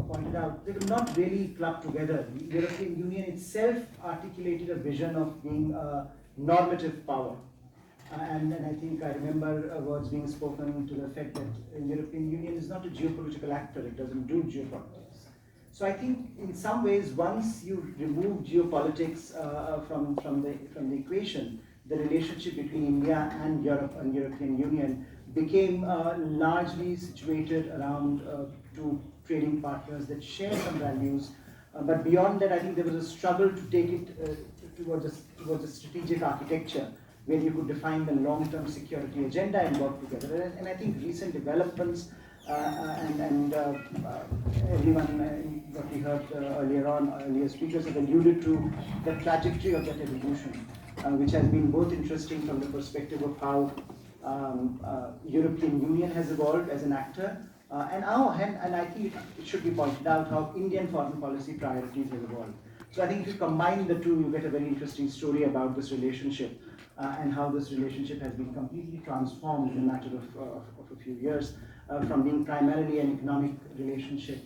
pointed out, they were not really clubbed together. The European Union itself articulated a vision of being a normative power. And I think I remember words being spoken to the effect that the European Union is not a geopolitical actor, it doesn't do geopolitics. So I think in some ways, once you remove geopolitics from the equation, the relationship between India and Europe and European Union became largely situated around two trading partners that share some values. But beyond that, I think there was a struggle to take it towards a strategic architecture where you could define the long-term security agenda and work together. And I think recent developments and everyone, what we heard earlier speakers have alluded to the trajectory of that evolution, which has been both interesting from the perspective of how European Union has evolved as an actor, and I think it should be pointed out how Indian foreign policy priorities have evolved. So I think if you combine the two, you get a very interesting story about this relationship and how this relationship has been completely transformed in a matter of a few years, from being primarily an economic relationship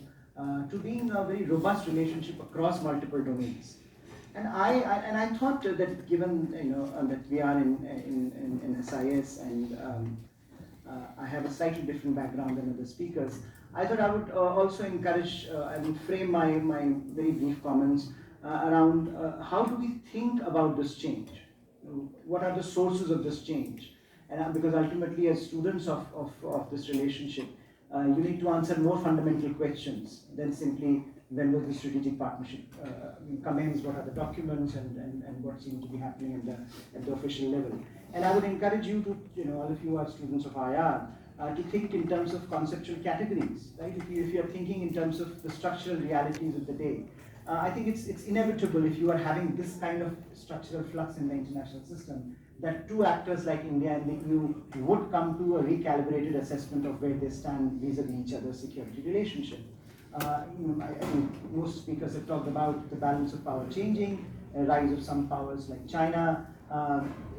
to being a very robust relationship across multiple domains. And I thought that given that we are in SIS and I have a slightly different background than other speakers, I thought I would also encourage, I would frame my very brief comments around how do we think about this change? What are the sources of this change? And because ultimately, as students of this relationship, you need to answer more fundamental questions than simply when will the strategic partnership commence, what are the documents, and what seems to be happening at the official level. And I would encourage you to, all of you are students of IR, to think in terms of conceptual categories, right? If you are thinking in terms of the structural realities of the day, I think it's inevitable if you are having this kind of structural flux in the international system that two actors like India and the EU would come to a recalibrated assessment of where they stand vis-a-vis each other's security relationship. I think most speakers have talked about the balance of power changing, a rise of some powers like China,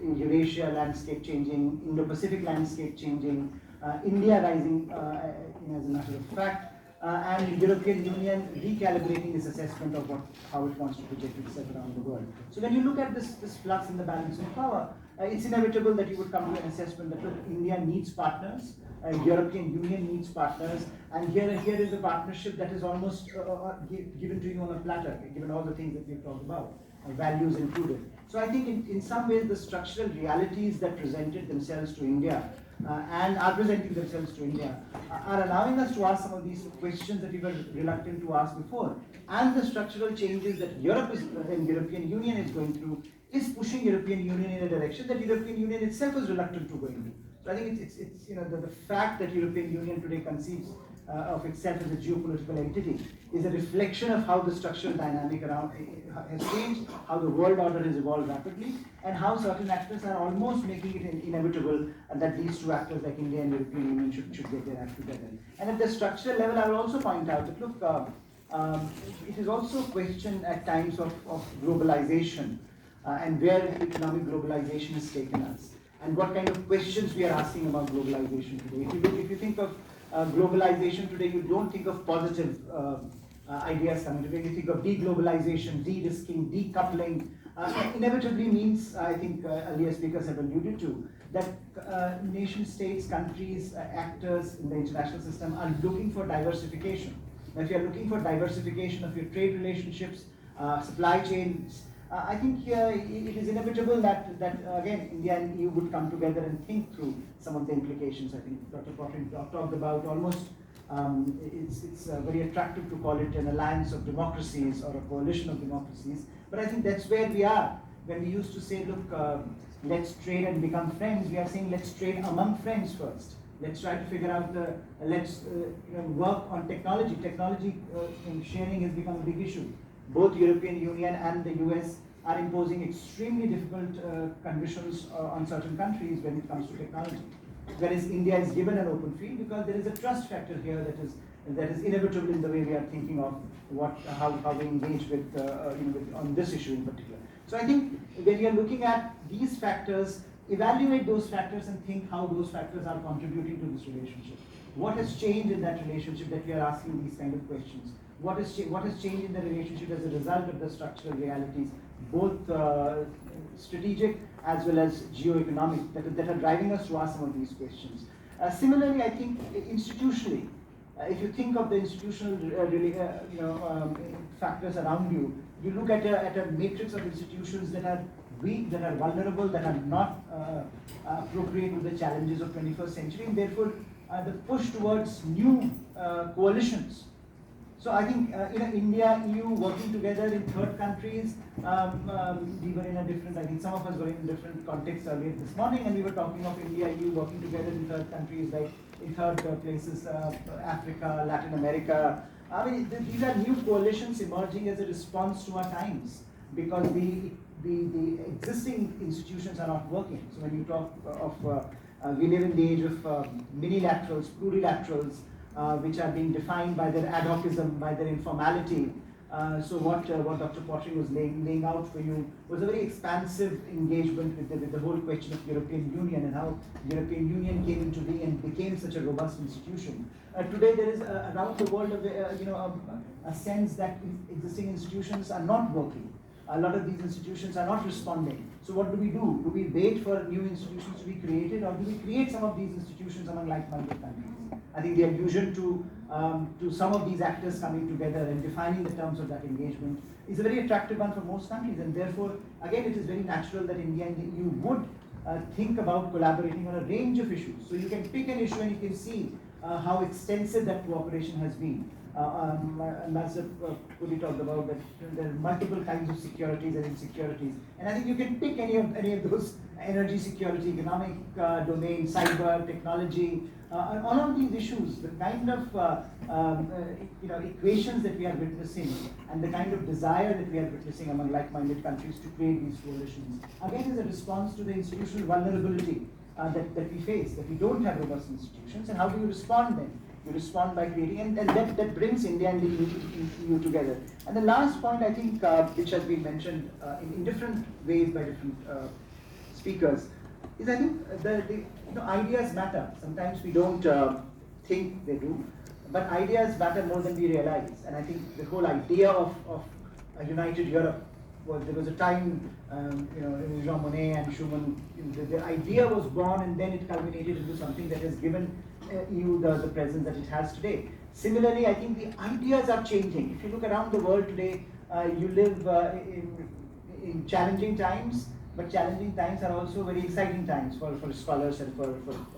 Eurasia landscape changing, Indo-Pacific landscape changing, India rising as a matter of fact, and the European Union recalibrating its assessment of how it wants to project itself around the world. So when you look at this flux in the balance of power, it's inevitable that you would come to an assessment that look, India needs partners, European Union needs partners, and here is a partnership that is almost given to you on a platter, given all the things that we've talked about, values included. So I think in some ways the structural realities that presented themselves to India and are presenting themselves to India are allowing us to ask some of these questions that we were reluctant to ask before. And the structural changes that Europe and European Union is going through is pushing European Union in a direction that European Union itself is reluctant to go into. So I think it's the fact that European Union today conceives of itself as a geopolitical entity is a reflection of how the structural dynamic around has changed, how the world order has evolved rapidly, and how certain actors are almost making it inevitable that these two actors like India and European Union should get their act together. And at the structural level, I will also point out that look, it is also a question at times of globalization and where economic globalization has taken us, and what kind of questions we are asking about globalization today. If you think of globalization today, you don't think of positive ideas coming today. You think of deglobalization, de-risking, decoupling. Inevitably means, I think earlier speakers have alluded to, that nation states, countries, actors in the international system are looking for diversification. Now, if you are looking for diversification of your trade relationships, supply chains, I think it is inevitable that again, India and EU would come together and think through some of the implications. I think Dr. Prof talked about almost, it's very attractive to call it an alliance of democracies or a coalition of democracies, but I think that's where we are. When we used to say, look, let's trade and become friends, we are saying let's trade among friends first. Let's try to figure out let's work on technology. Technology sharing has become a big issue. Both European Union and the US are imposing extremely difficult conditions on certain countries when it comes to technology. Whereas India is given an open field because there is a trust factor here that is inevitable in the way we are thinking of how we engage with on this issue in particular. So I think when you are looking at these factors, evaluate those factors and think how those factors are contributing to this relationship. What has changed in that relationship that we are asking these kind of questions? What has changed in the relationship as a result of the structural realities, both strategic as well as geo-economic, that are driving us to ask some of these questions. Similarly, I think institutionally, if you think of the institutional factors around you, you look at a matrix of institutions that are weak, that are vulnerable, that are not appropriate with the challenges of 21st century, and therefore the push towards new coalitions. So I think India, EU working together in third countries, we were in a different, I think some of us were in different contexts earlier this morning, and we were talking of India, EU working together in third countries, like in third places, Africa, Latin America. I mean, these are new coalitions emerging as a response to our times, because the existing institutions are not working. So when you talk of, we live in the age of minilaterals, plurilaterals, which are being defined by their ad hocism, by their informality. So what Dr. Pottering was laying out for you was a very expansive engagement with the whole question of European Union and how European Union came into being and became such a robust institution. Today there is around the world a sense that existing institutions are not working. A lot of these institutions are not responding. So what do? Do we wait for new institutions to be created, or do we create some of these institutions among like-minded countries? I think the allusion to some of these actors coming together and defining the terms of that engagement is a very attractive one for most countries, and therefore, again, it is very natural that India and the EU would think about collaborating on a range of issues. So you can pick an issue and you can see how extensive that cooperation has been. Ambassador Puri talked about that there are multiple kinds of securities and insecurities, and I think you can pick any of those: energy security, economic domain, cyber, technology. All of these issues, the kind of equations that we are witnessing, and the kind of desire that we are witnessing among like-minded countries to create these coalitions, again, is a response to the institutional vulnerability that we face, that we don't have robust institutions. And how do you respond then? You respond by creating, and that brings India and the EU together. And the last point, I think, which has been mentioned in different ways by different speakers, is I think the ideas matter. Sometimes we don't think they do, but ideas matter more than we realize. And I think the whole idea of a united Europe there was a time, Jean Monnet and Schuman, the idea was born, and then it culminated into something that has given EU the presence that it has today. Similarly, I think the ideas are changing. If you look around the world today, you live in challenging times, but challenging times are also very exciting times for scholars and for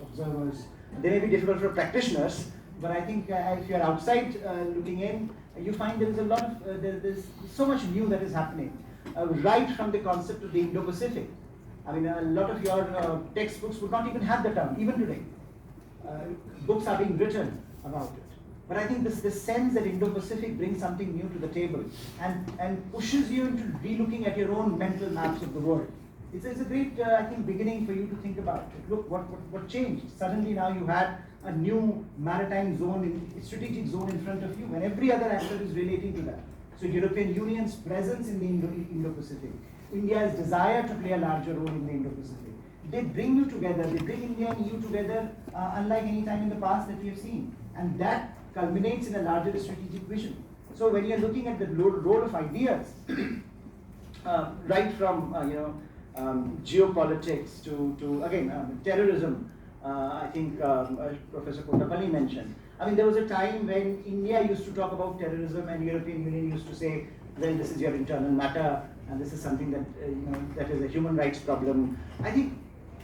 observers. They may be difficult for practitioners, but I think if you're outside looking in, you find there is a lot of, there's so much new that is happening, right from the concept of the Indo-Pacific. I mean, a lot of your textbooks would not even have the term, even today. Books are being written about it. But I think this sense that Indo-Pacific brings something new to the table and pushes you into relooking at your own mental maps of the world. It's a great, I think, beginning for you to think about it. Look, what changed? Suddenly now you had a new maritime zone, strategic zone in front of you, and every other actor is relating to that. So European Union's presence in the Indo-Pacific, India's desire to play a larger role in the Indo-Pacific, they bring you together, they bring India and EU together unlike any time in the past that we have seen. And that culminates in a larger strategic vision. So when you're looking at the role of ideas, right from geopolitics to again, terrorism, I think Professor Kotapalli mentioned. I mean, there was a time when India used to talk about terrorism and European Union used to say, well, this is your internal matter and this is something that, that is a human rights problem. I think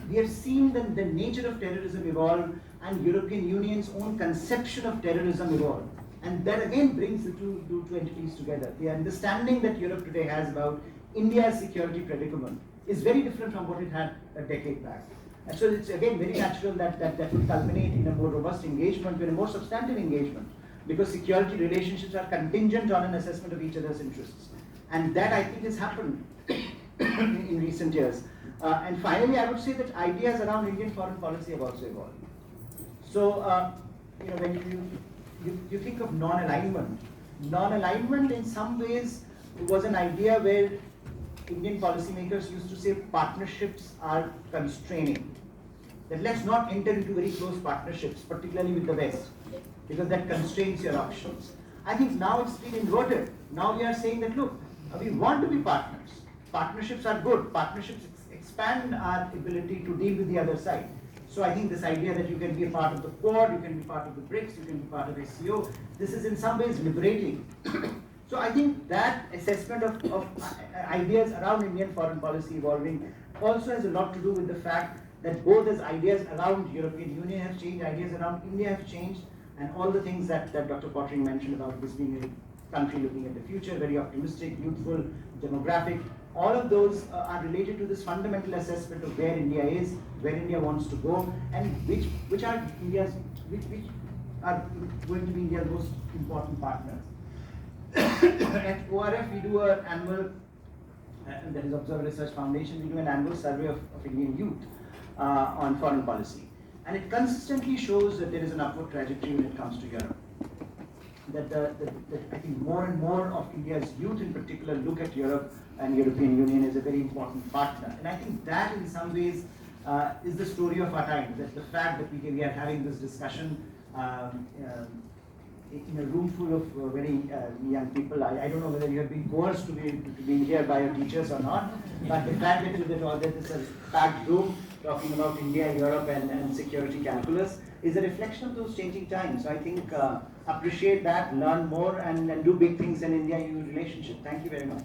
we have seen the nature of terrorism evolve and European Union's own conception of terrorism evolve. And that again brings the two entities together. The understanding that Europe today has about India's security predicament is very different from what it had a decade back. And so it's again very natural that will culminate in a more robust engagement, in a more substantive engagement, because security relationships are contingent on an assessment of each other's interests. And that, I think, has happened in recent years. And finally, I would say that ideas around Indian foreign policy have also evolved. So, when you think of non-alignment in some ways was an idea where Indian policymakers used to say partnerships are constraining. that let's not enter into very close partnerships, particularly with the West, because that constrains your options. I think now it's been inverted. Now we are saying that, look, we want to be partners. Partnerships are good. Partnerships expand our ability to deal with the other side. So I think this idea that you can be a part of the Quad, you can be part of the BRICS, you can be part of SCO, this is in some ways liberating. So I think that assessment of ideas around Indian foreign policy evolving also has a lot to do with the fact that both as ideas around European Union have changed, ideas around India have changed, and all the things that Dr. Pottering mentioned about this being a country looking at the future, very optimistic, youthful, demographic, all of those are related to this fundamental assessment of where India is, where India wants to go, and which are going to be India's most important partners. At ORF, we do an annual, that is Observer Research Foundation, we do an annual survey of Indian youth on foreign policy. And it consistently shows that there is an upward trajectory when it comes to Europe. That I think more and more of India's youth in particular look at Europe and European Union as a very important partner. And I think that in some ways is the story of our time, that the fact that we are having this discussion in a room full of very young people. I don't know whether you have been coerced to be here by your teachers or not, but the fact that this is a packed room talking about India, Europe, and security calculus is a reflection of those changing times. So I think appreciate that, learn more, and do big things in India-EU relationship. Thank you very much.